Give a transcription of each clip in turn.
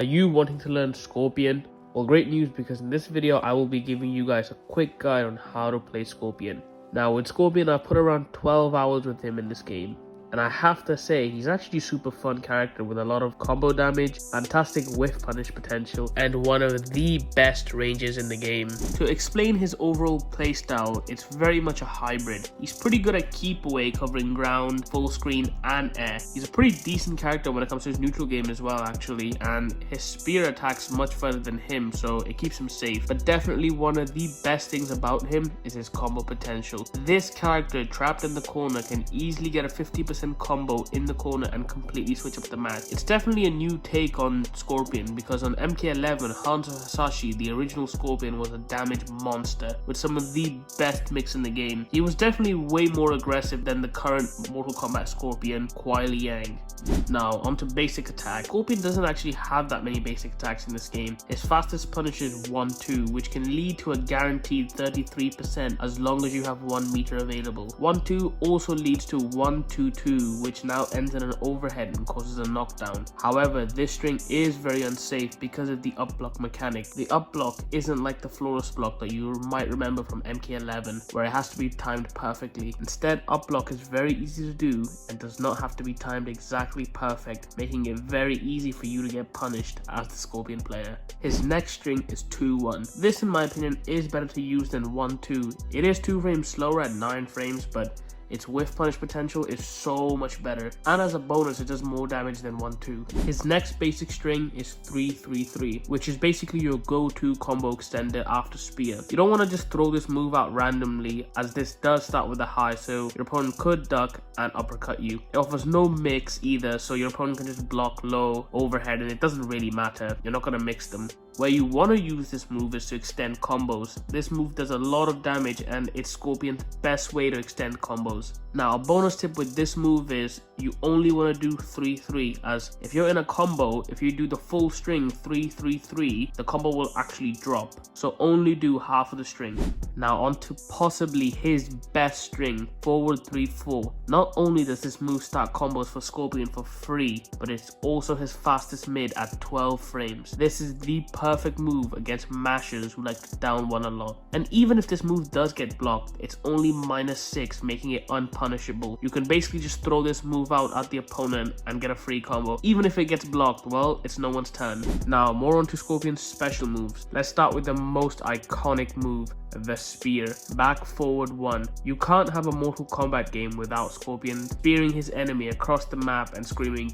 Are you wanting to learn Scorpion? Well, great news, because in this video I will be giving you guys a quick guide on how to play Scorpion. Now with Scorpion, I put around 12 hours with him in this game, and I have to say he's actually a super fun character with a lot of combo damage, fantastic whiff punish potential, and one of the best ranges in the game. To explain his overall playstyle, it's very much a hybrid. He's pretty good at keep away, covering ground, full screen and air. He's a pretty decent character when it comes to his neutral game as well actually, and his spear attacks much further than him, so it keeps him safe. But definitely one of the best things about him is his combo potential. This character trapped in the corner can easily get a 50% combo in the corner and completely switch up the match. It's definitely a new take on Scorpion, because on MK1 Hanzo Hasashi, the original Scorpion, was a damage monster with some of the best mix in the game. He was definitely way more aggressive than the current Mortal Kombat Scorpion, Kuai Liang. Now onto basic attack. Scorpion doesn't actually have that many basic attacks in this game. His fastest punish is 1-2, which can lead to a guaranteed 33% as long as you have 1 meter available. 1-2 also leads to 1-2-2, which now ends in an overhead and causes a knockdown. However, this string is very unsafe because of the up block mechanic. The up block isn't like the flawless block that you might remember from MK1, where it has to be timed perfectly. Instead, up block is very easy to do and does not have to be timed exactly perfect, making it very easy for you to get punished as the Scorpion player. His next string is 2-1. This in my opinion is better to use than 1-2. It is 2 frames slower at 9 frames, but its whiff punish potential is so much better, and as a bonus it does more damage than 1-2. His next basic string is 3-3-3, which is basically your go-to combo extender after spear. You don't want to just throw this move out randomly, as this does start with a high, so your opponent could duck and uppercut you. It offers no mix either, so your opponent can just block low, overhead, and it doesn't really matter. You're not going to mix them. Where you want to use this move is to extend combos. This move does a lot of damage and it's Scorpion's best way to extend combos. Now a bonus tip with this move is you only want to do 3-3, as if you're in a combo, if you do the full string 3-3-3, the combo will actually drop. So only do half of the string. Now on to possibly his best string, forward 3-4. Not only does this move start combos for Scorpion for free, but it's also his fastest mid at 12 frames. This is the perfect move against mashers who like to down one a lot. And even if this move does get blocked, it's only -6, making it unpunishable. You can basically just throw this move out at the opponent and get a free combo. Even if it gets blocked, well, it's no one's turn. Now more on to Scorpion's special moves. Let's start with the most iconic move, the spear. Back forward 1. You can't have a Mortal Kombat game without Scorpion spearing his enemy across the map and screaming,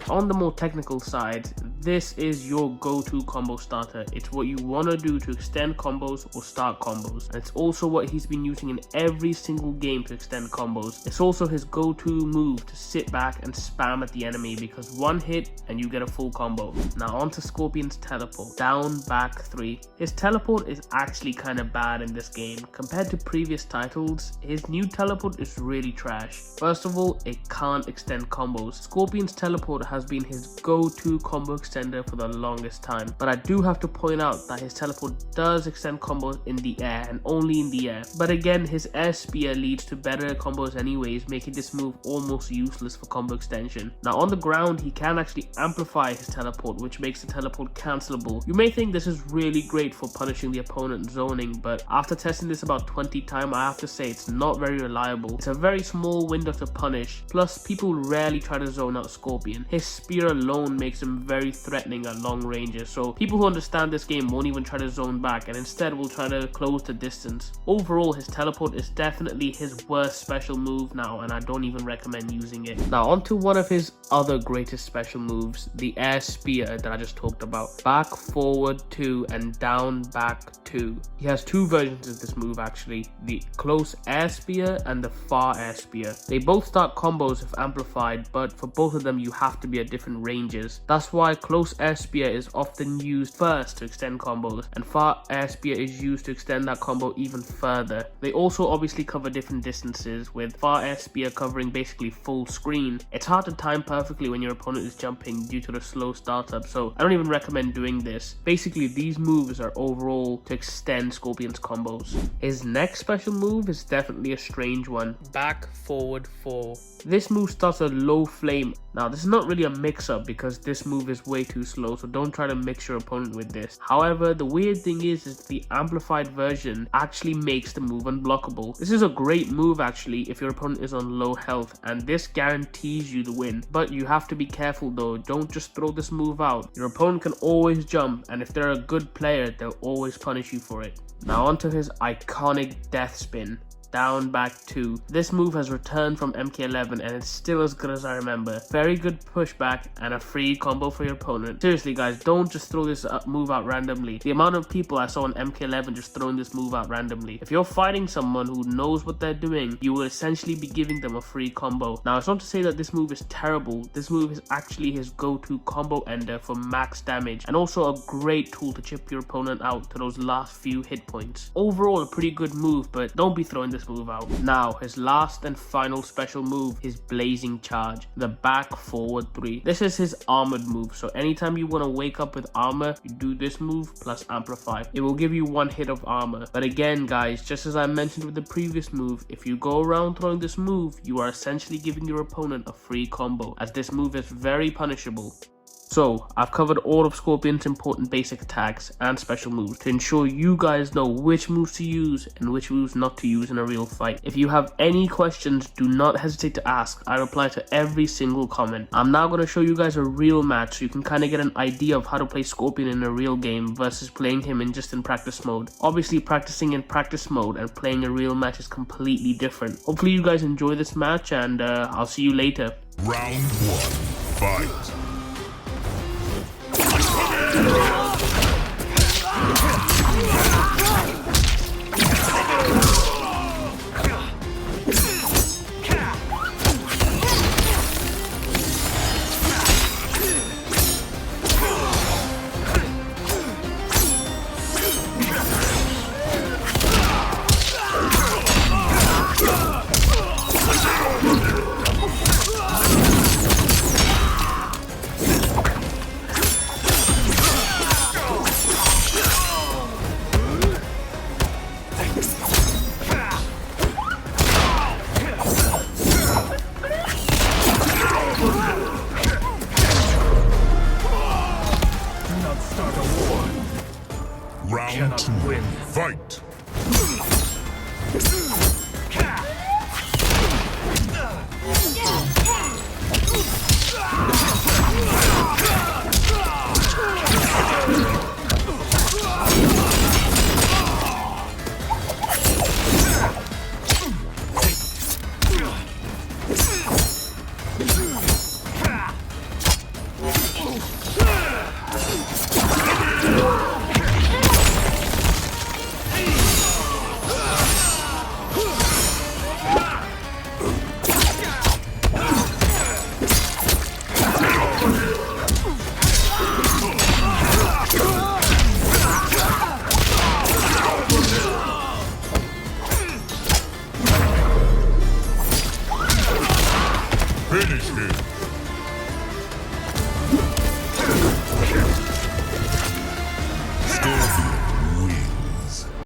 on the more technical side, this is your go-to combo starter. It's what you want to do to extend combos or start combos. And it's also what he's been using in every single game to extend combos. It's also his go-to move to sit back and spam at the enemy, because 1 hit and you get a full combo. Now on to Scorpion's teleport. Down, back 3. His teleport is actually kind of bad in this game. Compared to previous titles, his new teleport is really trash. First of all, it can't extend combos. Scorpion's teleport has been his go-to combo extender for the longest time, but I do have to point out that his teleport does extend combos in the air and only in the air. But again, his air spear leads to better combos anyways, making this move almost useless for combo extension. Now on the ground, he can actually amplify his teleport, which makes the teleport cancelable. You may think this is really great for punishing the opponent zoning, but after testing this about 20 times, I have to say it's not very reliable. It's a very small window to punish, plus people rarely try to zone out Scorpion. His spear alone makes him very threatening at long ranges, so people who understand this game won't even try to zone back and instead will try to close the distance. Overall, his teleport is definitely his worst special move now, and I don't even recommend using it. Now onto one of his other greatest special moves, the air spear that I just talked about. Back forward 2 and down back 2. He has 2 versions of this move actually, the close air spear and the far air spear. They both start combos if amplified, but for both of them you have to be at different ranges. That's why close air spear is often used first to extend combos, and far air spear is used to extend that combo even further. They also obviously cover different distances, with far air spear covering basically full screen. It's hard to time perfectly when your opponent is jumping due to the slow startup, so I don't even recommend doing this. Basically, these moves are overall to extend Scorpion's combos. His next special move is definitely a strange one. Back forward 4. This move starts a low flame. Now, this is not really a mix-up because this move is way too slow, so don't try to mix your opponent with this. However, the weird thing is the amplified version actually makes the move unblockable. This is a great move actually if your opponent is on low health, and this guarantees you the win. But you have to be careful though, don't just throw this move out. Your opponent can always jump, and if they're a good player, they'll always punish you for it. Now onto his iconic death spin. Down, back 2. This move has returned from MK11 and it's still as good as I remember. Very good pushback and a free combo for your opponent. Seriously guys, don't just throw this move out randomly. The amount of people I saw on MK11 just throwing this move out randomly. If you're fighting someone who knows what they're doing, you will essentially be giving them a free combo. Now, it's not to say that this move is terrible. This move is actually his go-to combo ender for max damage, and also a great tool to chip your opponent out to those last few hit points. Overall, a pretty good move, but don't be throwing this move out. Now, his last and final special move, his blazing charge, the back forward 3. This is his armored move, so anytime you want to wake up with armor, you do this move plus amplify. It will give you 1 hit of armor. But again guys, just as I mentioned with the previous move, if you go around throwing this move, you are essentially giving your opponent a free combo, as this move is very punishable. So, I've covered all of Scorpion's important basic attacks and special moves to ensure you guys know which moves to use and which moves not to use in a real fight. If you have any questions, do not hesitate to ask. I reply to every single comment. I'm now going to show you guys a real match so you can kind of get an idea of how to play Scorpion in a real game versus playing him in just in practice mode. Obviously, practicing in practice mode and playing a real match is completely different. Hopefully you guys enjoy this match, and I'll see you later. Round 1, fight. Round 2, fight! Finish him!